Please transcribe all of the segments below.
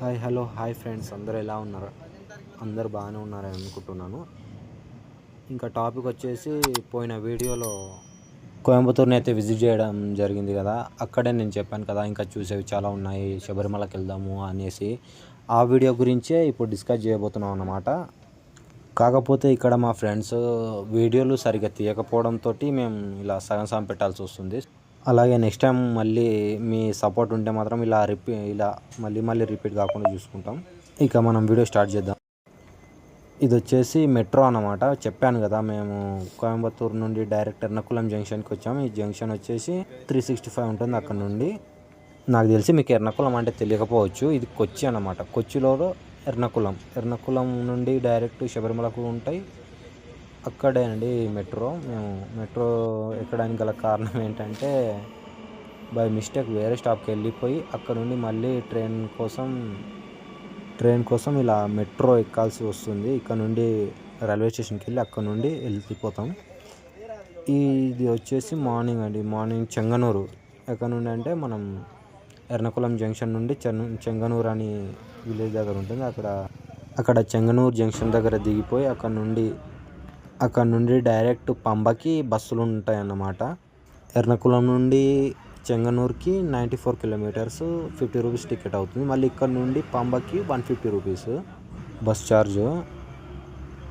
Hi friends, అందరూ ఎలా ఉన్నారు? అందరూ బాగానే ఉన్నారని అనుకుంటున్నాను. ఇంకా టాపిక్ వచ్చేసి, పోయిన వీడియోలో కోయంబత్తూర్ని అయితే విజిట్ చేయడం జరిగింది కదా. అక్కడే నేను చెప్పాను కదా, ఇంకా చూసేవి చాలా ఉన్నాయి, శబరిమలకి వెళ్దాము అనేసి. ఆ వీడియో గురించే ఇప్పుడు డిస్కస్ చేయబోతున్నాం అన్నమాట. కాకపోతే ఇక్కడ మా ఫ్రెండ్స్ వీడియోలు సరిగ్గా తీయకపోవడంతో మేము ఇలా సగం సగం పెట్టాల్సి వస్తుంది. అలాగే నెక్స్ట్ టైం మళ్ళీ మీ సపోర్ట్ ఉంటే మాత్రం ఇలా మళ్ళీ రిపీట్ కాకుండా చూసుకుంటాం. ఇక మనం వీడియో స్టార్ట్ చేద్దాం. ఇది వచ్చేసి మెట్రో అన్నమాట. చెప్పాను కదా, మేము కోయంబత్తూరు నుండి డైరెక్ట్ ఎర్నాకుళం జంక్షన్కి వచ్చాము. ఈ జంక్షన్ వచ్చేసి 365 ఉంటుంది అక్కడ నుండి. నాకు తెలిసి మీకు ఎర్నాకుళం అంటే తెలియకపోవచ్చు. ఇది కొచ్చి అన్నమాట. కొచ్చిలో ఎర్నాకుళం నుండి డైరెక్ట్ శబరిమలకు ఉంటాయి. అక్కడే అండి మెట్రో. మేము మెట్రో ఎక్కడానికి గల కారణం ఏంటంటే, బై మిస్టేక్ వేరే స్టాప్కి వెళ్ళిపోయి అక్కడ నుండి మళ్ళీ ట్రైన్ కోసం ఇలా మెట్రో ఎక్కాల్సి వస్తుంది. ఇక్కడ నుండి రైల్వే స్టేషన్కి వెళ్ళి అక్కడ నుండి వెళ్ళిపోతాం. ఇది వచ్చేసి మార్నింగ్ చెంగనూరు. ఎక్కడ నుండి అంటే మనం ఎర్నాకుళం జంక్షన్ నుండి చెంగనూరు అని విలేజ్ దగ్గర ఉంటుంది. అక్కడ చెంగనూరు జంక్షన్ దగ్గర దిగిపోయి అక్కడ నుండి డైరెక్ట్ పంబకి బస్సులు ఉంటాయి అన్నమాట. ఎర్నాకుళం నుండి చెంగనూరుకి 94 కిలోమీటర్స్, 50 రూపీస్ టికెట్ అవుతుంది. మళ్ళీ ఇక్కడ నుండి పంబకి 150 rupees bus charge.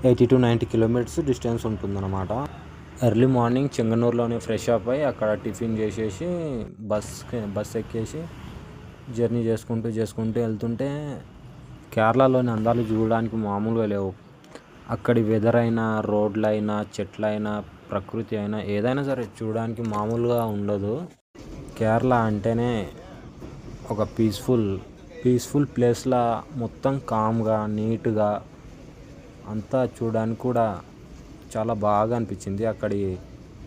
80 to 90 kilometres distance ఉంటుందన్నమాట. ఎర్లీ మార్నింగ్ చెంగనూరులోనే ఫ్రెష్ అప్ అయ్యి అక్కడ టిఫిన్ చేసేసి బస్ ఎక్కేసి జర్నీ చేసుకుంటూ వెళ్తుంటే, కేరళలోని అందాలు చూడడానికి మామూలుగా లేవు. అక్కడి వెదర్ అయినా, రోడ్లైనా, చెట్లైనా, ప్రకృతి అయినా, ఏదైనా సరే చూడడానికి మామూలుగా ఉండదు. కేరళ అంటేనే ఒక పీస్ఫుల్ ప్లేస్లా, మొత్తం కామ్గా, నీట్గా అంతా చూడడానికి కూడా చాలా బాగా అనిపించింది. అక్కడి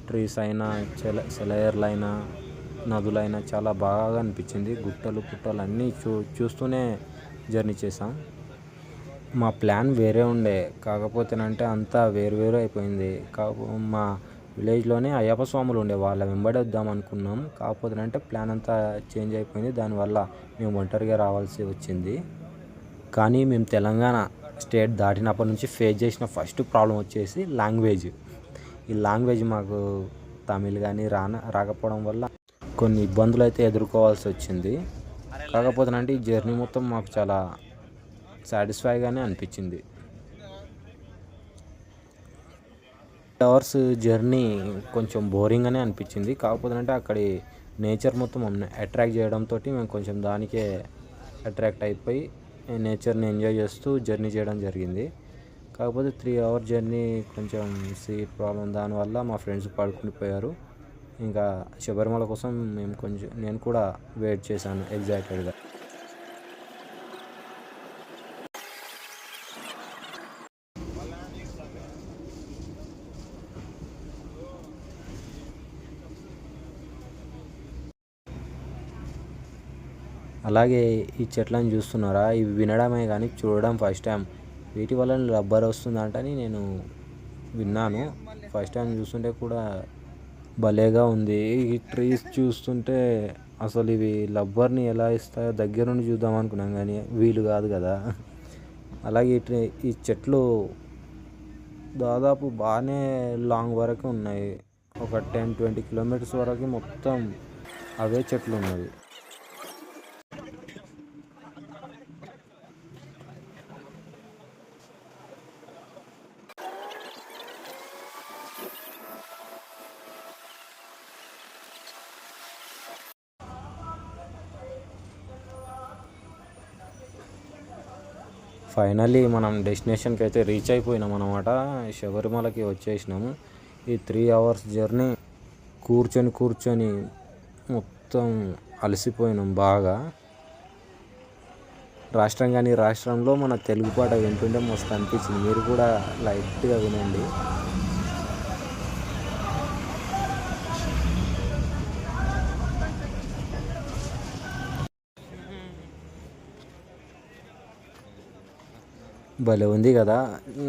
ట్రీస్ అయినా, సెలయేర్లైనా, నదులైనా చాలా బాగా అనిపించింది. గుట్టలు పుట్టలు అన్నీ చూస్తూనే జర్నీ చేసాం. మా ప్లాన్ వేరే ఉండే, కాకపోతేనంటే అంతా వేరు అయిపోయింది. మా విలేజ్లోనే అయ్యప్ప స్వాములు ఉండే, వాళ్ళ వెంబడి వద్దాం అనుకున్నాం. కాకపోతే ప్లాన్ అంతా చేంజ్ అయిపోయింది. దానివల్ల మేము ఒంటరిగా రావాల్సి వచ్చింది. కానీ మేము తెలంగాణ స్టేట్ దాటినప్పటి నుంచి ఫేస్ చేసిన ఫస్ట్ ప్రాబ్లం వచ్చేసి లాంగ్వేజ్. ఈ లాంగ్వేజ్ మాకు తమిళ్ కానీ రాకపోవడం వల్ల కొన్ని ఇబ్బందులు అయితే ఎదుర్కోవాల్సి వచ్చింది. కాకపోతే ఈ జర్నీ మొత్తం మాకు చాలా సాటిస్ఫైగానే అనిపించింది. అవర్స్ జర్నీ కొంచెం బోరింగ్గానే అనిపించింది. కాకపోతే అక్కడి నేచర్ మొత్తం అట్రాక్ట్ చేయడంతో మేము కొంచెం దానికే అట్రాక్ట్ అయిపోయి నేచర్ని ఎంజాయ్ చేస్తూ జర్నీ చేయడం జరిగింది. కాకపోతే 3 hour జర్నీ కొంచెం సీట్ ప్రాబ్లం, దానివల్ల మా ఫ్రెండ్స్ పడుకుని పోయారు. ఇంకా శబరిమల కోసం నేను కూడా వెయిట్ చేశాను ఎగ్జైటెడ్గా. అలాగే ఈ చెట్లను చూస్తున్నారా, ఇవి వినడమే కానీ చూడడం ఫస్ట్ టైం. వీటి వల్ల రబ్బర్ వస్తుందంటని నేను విన్నాను. ఫస్ట్ టైం చూస్తుంటే కూడా భలేగా ఉంది. ఈ ట్రీస్ చూస్తుంటే అసలు ఇవి రబ్బర్ని ఎలా ఇస్తాయో దగ్గర నుండి చూద్దాం అనుకున్నాం, కానీ వీలు కాదు కదా. అలాగే ఈ చెట్లు దాదాపు బాగానే లాంగ్ వరకు ఉన్నాయి. ఒక 10-20 కిలోమీటర్స్ వరకు మొత్తం అవే చెట్లు ఉన్నవి. ఫైనల్లీ మనం డెస్టినేషన్కి అయితే రీచ్ అయిపోయినాం అన్నమాట. శబరిమలకి వచ్చేసినాము. ఈ 3 hours జర్నీ కూర్చొని మొత్తం అలసిపోయినాం బాగా. రాష్ట్రంలో మన తెలుగు పాట వింటుంటే మస్తు అనిపించింది. మీరు కూడా లైట్గా వినండి. భలే ఉంది కదా.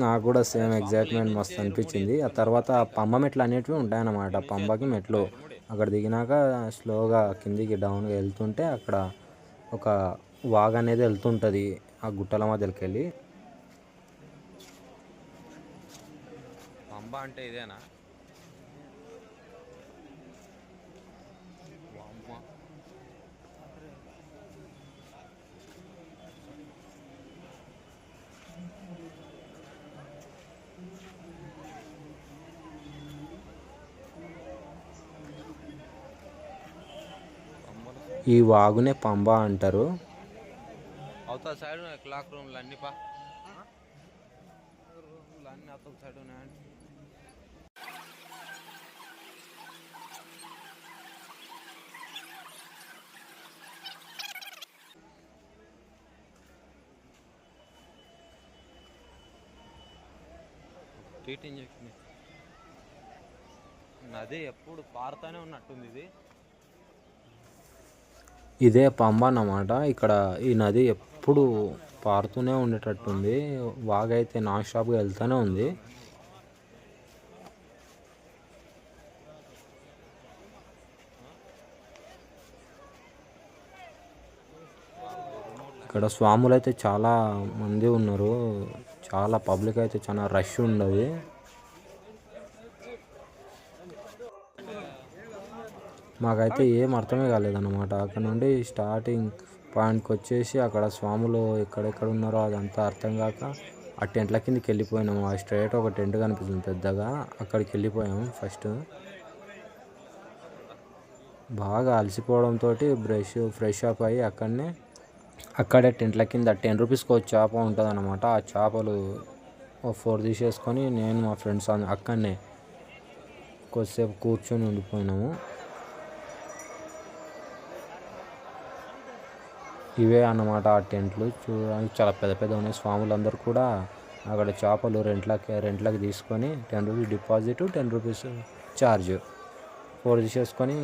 నాకు కూడా సేమ్ ఎగ్జైట్మెంట్ మస్తు అనిపించింది. ఆ తర్వాత పంబ మెట్లు అనేటివి ఉంటాయన్నమాట. పంబకి మెట్లు అక్కడ దిగినాక స్లోగా కిందికి డౌన్గా వెళ్తుంటే అక్కడ ఒక వాగు అనేది వెళ్తుంటుంది ఆ గుట్టల మధ్యలోకి వెళ్ళి. పంబ అంటే ఇదేనా? ఈ వాగునే పంబ అంటారు. అవతల సైడ్ క్లాక్ రూమ్లు అన్ని రూమ్లు అన్ని అవతల సైడ్ ఉన్నాయండి. నది ఎప్పుడు పారుతానే ఉన్నట్టుంది. ఇదే పంబ అన్నమాట. ఇక్కడ ఈ నది ఎప్పుడు పారుతూనే ఉండేటట్టుంది. వాగైతే నాన్ స్టాప్గా వెళ్తూనే ఉంది. ఇక్కడ స్వాములు అయితే చాలా మంది ఉన్నారు. చాలా పబ్లిక్ అయితే చాలా రష్ ఉండదు. మాకైతే ఏం అర్థమే కాలేదన్నమాట. అక్కడ నుండి స్టార్టింగ్ పాయింట్కి వచ్చేసి అక్కడ స్వాములు ఎక్కడెక్కడ ఉన్నారో అదంతా అర్థం కాక ఆ టెంట్ల కిందకి వెళ్ళిపోయినాము. ఆ స్ట్రైట్ ఒక టెంట్ కనిపిస్తుంది పెద్దగా, అక్కడికి వెళ్ళిపోయాము. ఫస్ట్ బాగా అలసిపోవడంతో ఫ్రెష్ అప్ అయ్యి అక్కడే టెంట్ల కింద 10 రూపీస్కి ఒక చేప ఉంటుంది అన్నమాట. ఆ చేపలు 4 తీసేసుకొని నేను మా ఫ్రెండ్స్ అక్కడనే కొద్దిసేపు కూర్చొని ఉండిపోయినాము. ఇవే అన్నమాట ఆ టెంట్లు. చూడడానికి చాలా పెద్ద పెద్ద ఉన్నాయి. స్వాములందరూ కూడా అక్కడ చేపలు రెంట్లకి తీసుకొని 10 రూపీస్ డిపాజిట్, 10 రూపీస్ ఛార్జ్ 4 తీసేసుకొని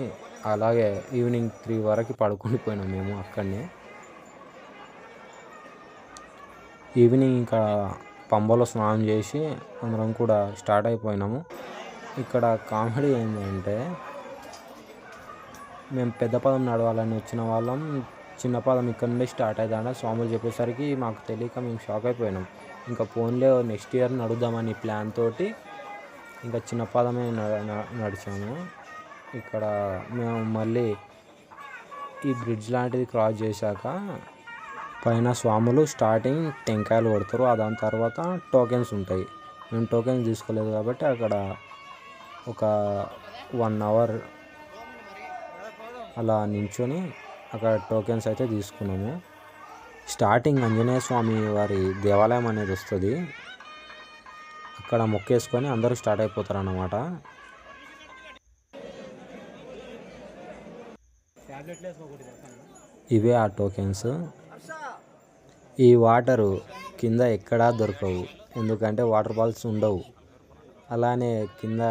అలాగే ఈవినింగ్ 3 వరకు పడుకొని పోయినాం మేము అక్కడనే. ఈవినింగ్ ఇంకా పంబలో స్నానం చేసి అందరం కూడా స్టార్ట్ అయిపోయినాము. ఇక్కడ కామెడీ ఏంటంటే మేము పెద్ద పదం నడవాలని వచ్చిన వాళ్ళం చిన్న పాదం ఇక్కడ నుండి స్టార్ట్ అవుతాడ స్వాములు చెప్పేసరికి మాకు తెలియక మేము షాక్ అయిపోయినాం. ఇంకా ఫోన్లో నెక్స్ట్ ఇయర్ నడుద్దామని ప్లాన్ తోటి ఇంకా చిన్న పాదమే నడిచాము. ఇక్కడ మేము మళ్ళీ ఈ బ్రిడ్జ్ లాంటిది క్రాస్ చేశాక పైన స్వాములు స్టార్టింగ్ టెంకాయలు కొడతారు. దాని తర్వాత టోకెన్స్ ఉంటాయి. మేము టోకెన్స్ తీసుకోలేదు కాబట్టి అక్కడ ఒక 1 అవర్ అలా నించొని అక్కడ టోకెన్స్ అయితే తీసుకున్నాము. స్టార్టింగ్ ఆంజనేయ స్వామి వారి దేవాలయం అనేది వస్తుంది. అక్కడ మొక్కేసుకొని అందరూ స్టార్ట్ అయిపోతారు అన్నమాట. ఇవే ఆ టోకెన్స్. ఈ వాటరు కింద ఎక్కడా దొరకవు, ఎందుకంటే వాటర్ ఫాల్స్ ఉండవు. అలానే కింద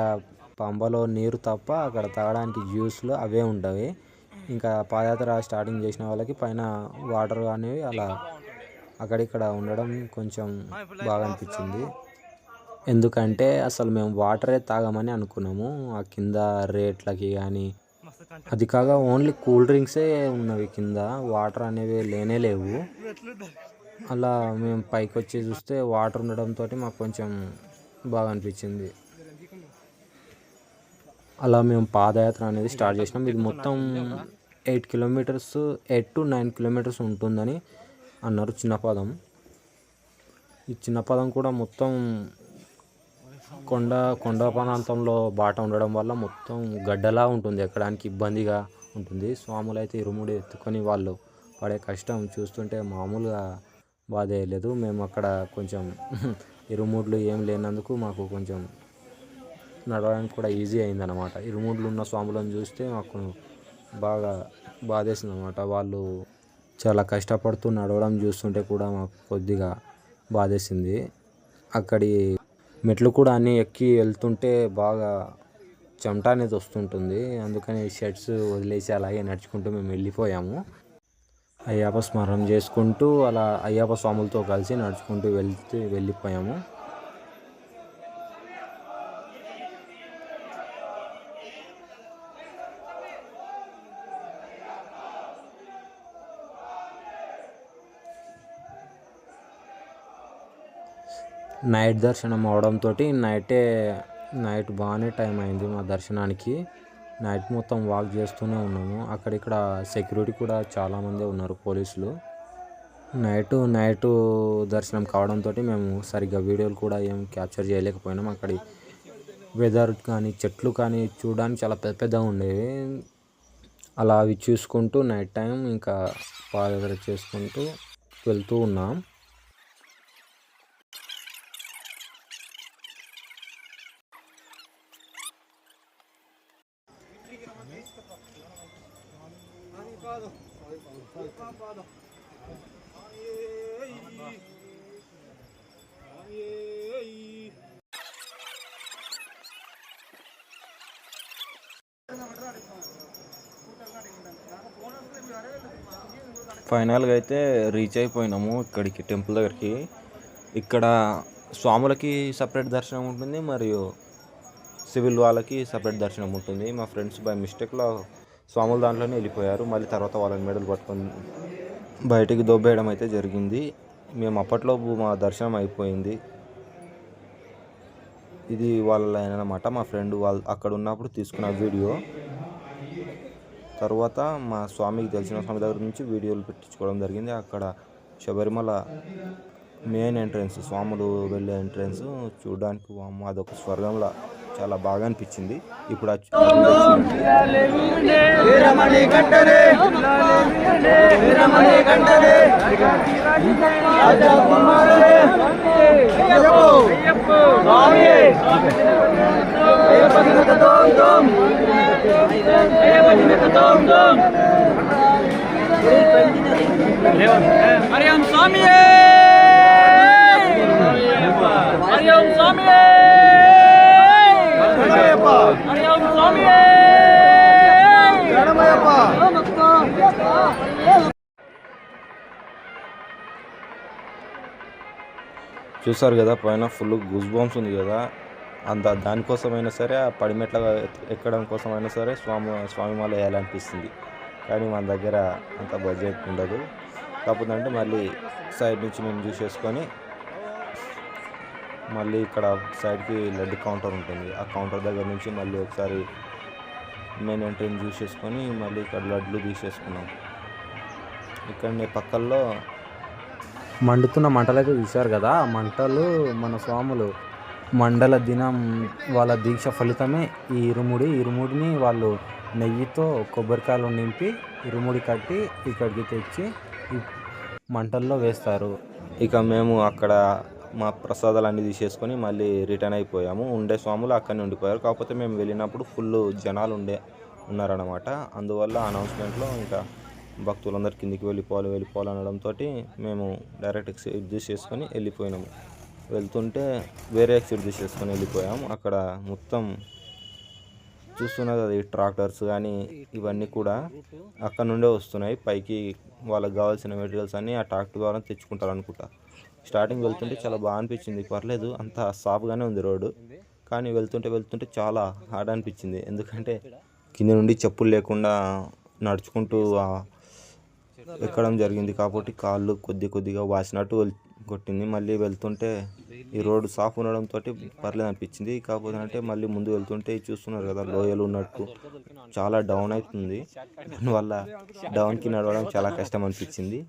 పంబలో నీరు తప్ప అక్కడ తాగడానికి జ్యూస్లు అవే ఉంటాయి. ఇంకా పాదయాత్ర స్టార్టింగ్ చేసిన వాళ్ళకి పైన వాటర్ అనేవి అలా అక్కడిక్కడ ఉండడం కొంచెం బాగా అనిపించింది. ఎందుకంటే అసలు మేము వాటరే తాగమని అనుకున్నాము. ఆ కింద రేట్లకి కానీ అది కాగా ఓన్లీ కూల్ డ్రింక్సే ఉన్నవి కింద, వాటర్ అనేవి లేవు. అలా మేము పైకి వచ్చి చూస్తే వాటర్ ఉండడంతో మాకు కొంచెం బాగా అనిపించింది. అలా మేము పాదయాత్ర అనేది స్టార్ట్ చేసినాం. ఇది మొత్తం 8 to 9 కిలోమీటర్స్ ఉంటుందని అన్నారు చిన్నపాదం. ఈ చిన్నపాదం కూడా మొత్తం కొండ ప్రాంతంలో బాట ఉండడం వల్ల మొత్తం గడ్డలా ఉంటుంది, ఎక్కడానికి ఇబ్బందిగా ఉంటుంది. స్వాములు అయితే ఇరుముడి ఎత్తుకొని వాళ్ళు పడే కష్టం చూస్తుంటే మామూలుగా బాధ లేదు. మేము అక్కడ కొంచెం ఇరుముడ్లు ఏం లేనందుకు మాకు కొంచెం నడవడానికి కూడా ఈజీ అయిందన్నమాట. ఇరుముడ్లు ఉన్న స్వాములను చూస్తే మాకు బాగా బాధేసింది అన్నమాట. వాళ్ళు చాలా కష్టపడుతూ నడవడం చూస్తుంటే కూడా మాకు కొద్దిగా బాధేసింది. అక్కడి మెట్లు కూడా అన్నీ ఎక్కి వెళ్తుంటే బాగా చెమట అనేది వస్తుంటుంది. అందుకని షర్ట్స్ వదిలేసి అలాగే నడుచుకుంటూ మేము వెళ్ళిపోయాము. అయ్యప్ప స్మరణ చేసుకుంటూ అలా అయ్యప్ప స్వాములతో కలిసి నడుచుకుంటూ వెళ్ళిపోయాము. నైట్ దర్శనం అవడంతో నైట్ బాగానే టైం అయింది మా దర్శనానికి. నైట్ మొత్తం వాక్ చేస్తూనే ఉన్నాము. అక్కడిక్కడ సెక్యూరిటీ కూడా చాలామంది ఉన్నారు, పోలీసులు. నైట్ దర్శనం కావడంతో మేము సరిగ్గా వీడియోలు కూడా ఏం క్యాప్చర్ చేయలేకపోయినాం. అక్కడి వెదర్ కానీ చెట్లు కానీ చూడడానికి చాలా పెద్దగా ఉండేవి. అలా అవి చూసుకుంటూ నైట్ టైం ఇంకా పాదయాత్ర చేసుకుంటూ వెళ్తూ ఉన్నాం. ఫైనల్గా అయితే రీచ్ అయిపోయినాము ఇక్కడికి, టెంపుల్ దగ్గరికి. ఇక్కడ స్వాములకి సపరేట్ దర్శనం ఉంటుంది, మరియు సివిల్ వాళ్ళకి సపరేట్ దర్శనం ఉంటుంది. మా ఫ్రెండ్స్ బై మిస్టేక్లో స్వాముల దాంట్లోనే వెళ్ళిపోయారు. మళ్ళీ తర్వాత వాళ్ళని మెడలు పట్టుకొని బయటికి దొబ్బేయడం అయితే జరిగింది. మేము అప్పట్లో మా దర్శనం అయిపోయింది. ఇది వాళ్ళ లైన్ అన్నమాట. మా ఫ్రెండ్ వాళ్ళు అక్కడ ఉన్నప్పుడు తీసుకున్న వీడియో. తర్వాత మా స్వామికి తెలిసిన స్వామి దగ్గర నుంచి వీడియోలు పెట్టించుకోవడం జరిగింది. అక్కడ శబరిమల మెయిన్ ఎంట్రన్స్, స్వాములు వెళ్ళే ఎంట్రన్స్ చూడడానికి అదొక స్వర్గంలా చాలా బాగా అనిపించింది. ఇప్పుడు చూసారు కదా, పైన ఫుల్ గూస్ బంప్స్ ఉంది కదా. దానికోసమైనా సరే, ఆ పడిమెట్ల ఎక్కడం కోసమైనా సరే స్వామి మాల వేయాలనిపిస్తుంది. కానీ మన దగ్గర అంత బడ్జెట్ ఉండదు. కాకపోతే అంటే మళ్ళీ సైడ్ నుంచి మేము చూసేసుకొని మళ్ళీ ఇక్కడ సైడ్కి లడ్డు కౌంటర్ ఉంటుంది. ఆ కౌంటర్ దగ్గర నుంచి మళ్ళీ ఒకసారి మెయిన్ ఎంట్రీని చూసేసుకొని మళ్ళీ ఇక్కడ లడ్లు తీసేసుకున్నాం. ఇక్కడ పక్కల్లో మండుతున్న మంటలు అయితే చూశారు కదా. ఆ మంటలు మన స్వాములు మండల దినం వాళ్ళ దీక్ష ఫలితమే ఈ ఇరుముడిని వాళ్ళు నెయ్యితో కొబ్బరికాయలు నింపి ఇరుముడి కట్టి ఇక్కడికి తెచ్చి మంటల్లో వేస్తారు. ఇక మేము అక్కడ మా ప్రసాదాలు అన్నీ తీసేసుకొని మళ్ళీ రిటర్న్ అయిపోయాము. ఉండే స్వాములు అక్కడనే ఉండిపోయారు. కాకపోతే మేము వెళ్ళినప్పుడు ఫుల్ జనాలు ఉన్నారన్నమాట. అందువల్ల అనౌన్స్మెంట్లో ఇంకా భక్తులందరూ కిందికి వెళ్ళిపోవాలి అనడంతో మేము డైరెక్ట్ ఎగ్జిట్ తీసేసుకొని వెళ్ళిపోయినాము. వెళ్తుంటే వేరే ఎగ్జిట్ తీసేసుకొని వెళ్ళిపోయాము. అక్కడ మొత్తం చూస్తున్నారు కదా, ఈ ట్రాక్టర్స్ కానీ ఇవన్నీ కూడా అక్కడ నుండే వస్తున్నాయి పైకి. వాళ్ళకి కావాల్సిన మెటీరియల్స్ అన్నీ ఆ ట్రాక్టర్ ద్వారా తెచ్చుకుంటారు అనుకుంటా. స్టార్టింగ్ వెళ్తుంటే చాలా బాగా అనిపించింది, పర్లేదు, అంత సాఫ్గానే ఉంది రోడ్డు. కానీ వెళ్తుంటే చాలా హార్డ్ అనిపించింది. ఎందుకంటే కింద నుండి చెప్పులు లేకుండా నడుచుకుంటూ ఎక్కడం జరిగింది. కాబట్టి కాళ్ళు కొద్దిగా వాసినట్టు కొట్టింది. మళ్ళీ వెళ్తుంటే ఈ రోడ్డు సాఫ్ ఉండడంతో పర్లేదు అనిపించింది. కాకపోతే అంటే మళ్ళీ ముందు వెళ్తుంటే చూస్తున్నారు కదా, లోయలు ఉన్నట్టు చాలా డౌన్ అవుతుంది. దానివల్ల డౌన్కి నడవడం చాలా కష్టం అనిపించింది.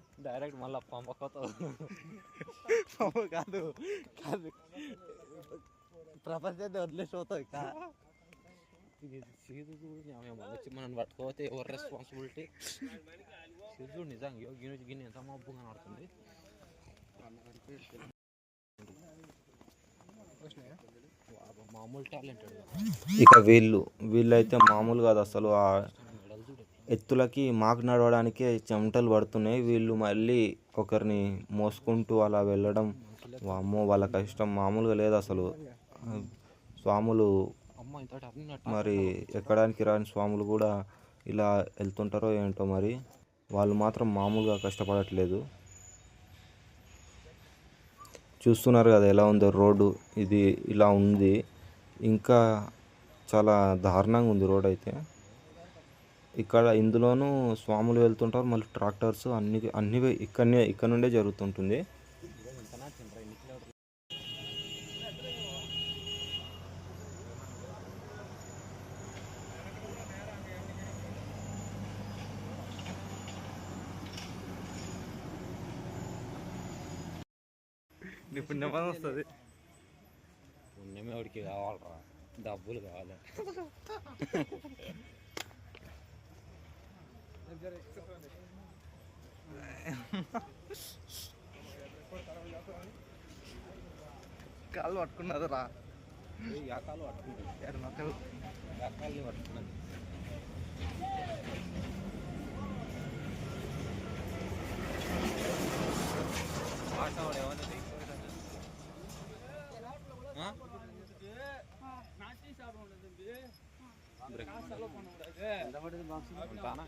మనం పట్టుకోతే ఎవరు రెస్పాన్సిబిలిటీ నిజంగా గిన్నె ఎంత మబ్బుగా నడుతుంది. మామూలు టాలెంటెడ్. ఇక వీళ్ళైతే మామూలు కాదు అసలు. ఆ ఎత్తులకి మాకు నడవడానికే చెమటలు పడుతున్నాయి. వీళ్ళు మళ్ళీ ఒకరిని మోసుకుంటూ అలా వెళ్ళడం, వామ్మో, వాళ్ళ కష్టం మామూలుగా లేదు అసలు. స్వాములు మరి ఎక్కడానికి రాని స్వాములు కూడా ఇలా వెళ్తుంటారో ఏంటో మరి. వాళ్ళు మాత్రం మామూలుగా కష్టపడట్లేదు. చూస్తున్నారు కదా ఎలా ఉందో రోడ్డు. ఇది ఇలా ఉంది. ఇంకా చాలా దారుణంగా ఉంది రోడ్ అయితే. ఇందులోనూ స్వాములు వెళ్తుంటారు, మళ్ళీ ట్రాక్టర్స్ అన్నీ ఇక్కడ నుండే జరుగుతుంటుంది. నీ పుణ్యమని వస్తుంది. పుణ్యమే వాడికి కావాలరా, డబ్బులు కావాలి. కాళ్ళు పట్టుకున్నది రా. యాకాలు పట్టుకుంటుంది, ఎర్రమక్కలు యాకాల్ని పట్టుకున్నది. ఆటవాడు ఏమన్నది?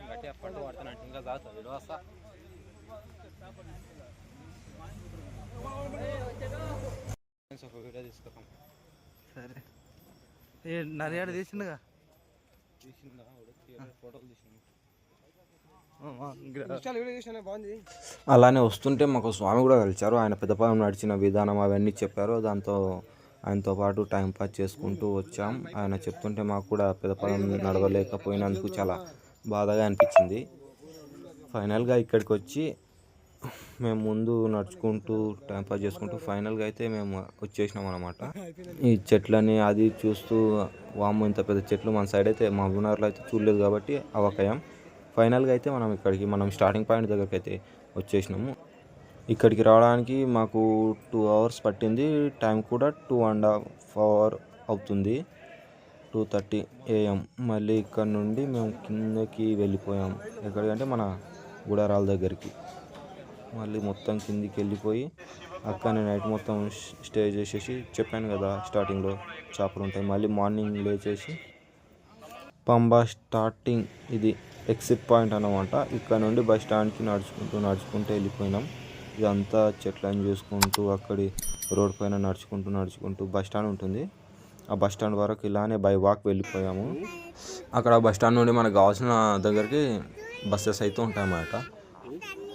గట్టి అప్పటి పడుతున్నట్టు ఇంకా జాగ్రత్త విడవస్తా. ఒక వీడియో తీసుకుంటాం. సరే. ఏ నరియాడ తీసిండుగా. తీసిందా ఫోటోలు తీసింది. అలానే వస్తుంటే మాకు స్వామి కూడా కలిశారు. ఆయన పెద్దపాలెం నడిచిన విధానం అవన్నీ చెప్పారు. దాంతో ఆయనతో పాటు టైం పాస్ చేసుకుంటూ వచ్చాం. ఆయన చెప్తుంటే మాకు కూడా పెద్దపాలెం నడవలేకపోయినందుకు చాలా బాధగా అనిపించింది. ఫైనల్గా ఇక్కడికి వచ్చి మేము ముందు నడుచుకుంటూ టైం పాస్ చేసుకుంటూ ఫైనల్గా అయితే మేము వచ్చేసినాం అనమాట. ఈ చెట్లని అది చూస్తూ, వాము ఇంత పెద్ద చెట్లు మన సైడ్ అయితే మహబూబ్నగర్లో అయితే చూడలేదు కాబట్టి అవకాయం. ఫైనల్గా అయితే మనం స్టార్టింగ్ పాయింట్ దగ్గరికి అయితే వచ్చేసినాము. ఇక్కడికి రావడానికి మాకు 2 hours పట్టింది. టైం కూడా 2.5 hours అవుతుంది. 2:30 AM. మళ్ళీ ఇక్కడ నుండి మేము కిందకి వెళ్ళిపోయాం. ఎక్కడికంటే మన గుడారాల దగ్గరికి. మళ్ళీ మొత్తం కిందికి వెళ్ళిపోయి అక్కడనే నైట్ మొత్తం స్టే చేసేసి, చెప్పాను కదా స్టార్టింగ్లో చేపలు ఉంటాయి. మళ్ళీ మార్నింగ్ లేచేసి పంబా స్టార్టింగ్ ఇది ఎగ్జిట్ పాయింట్ అన్నమాట. ఇక్కడ నుండి బస్ స్టాండ్కి నడుచుకుంటూ వెళ్ళిపోయినాం. ఇదంతా చెట్లను చూసుకుంటూ అక్కడి రోడ్ పైన నడుచుకుంటూ బస్ స్టాండ్ ఉంటుంది. ఆ బస్ స్టాండ్ వరకు ఇలానే బై వాక్ వెళ్ళిపోయాము. అక్కడ బస్ స్టాండ్ నుండి మనకు కావాల్సిన దగ్గరికి బస్సెస్ అయితే ఉంటాయన్నమాట.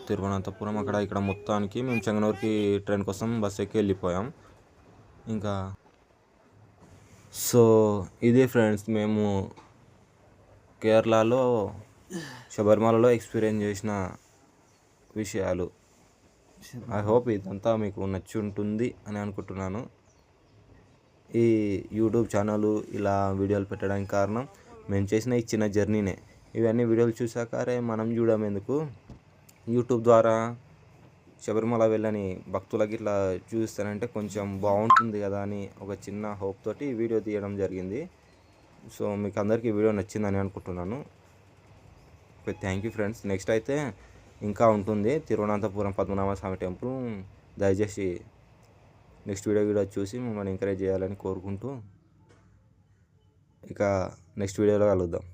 తిరువనంతపురం ఇక్కడ మొత్తానికి మేము చెంగనూరుకి ట్రైన్ కోసం బస్ ఎక్కి వెళ్ళిపోయాం. ఇంకా సో ఇదే ఫ్రెండ్స్, మేము కేరళలో శబరిమలలో ఎక్స్పీరియన్స్ చేసిన విషయాలు. ఐ హోప్ ఇదంతా మీకు నచ్చి ఉంటుంది అని అనుకుంటున్నాను. ఈ యూట్యూబ్ ఛానల్ ఇలా వీడియోలు పెట్టడానికి కారణం మేము చేసిన ఈ చిన్న జర్నీనే. ఇవన్నీ వీడియోలు చూసాకరే మనం చూడడం ఎందుకు, యూట్యూబ్ ద్వారా శబరిమల వెళ్ళని భక్తులకి ఇట్లా చూస్తానంటే కొంచెం బాగుంటుంది కదా అని ఒక చిన్న హోప్ తోటి వీడియో తీయడం జరిగింది. సో మీకు అందరికీ వీడియో నచ్చిందని అనుకుంటున్నాను. Okay, thank you friends. Next అయితే ఇంకా ఉంటుంది తిరువనంతపురం పద్మనాభ స్వామి టెంపుల్. దయచేసి నెక్స్ట్ వీడియో చూసి మమ్మల్ని ఎంకరేజ్ చేయాలని కోరుకుంటూ ఇక నెక్స్ట్ వీడియోలో కలుద్దాం.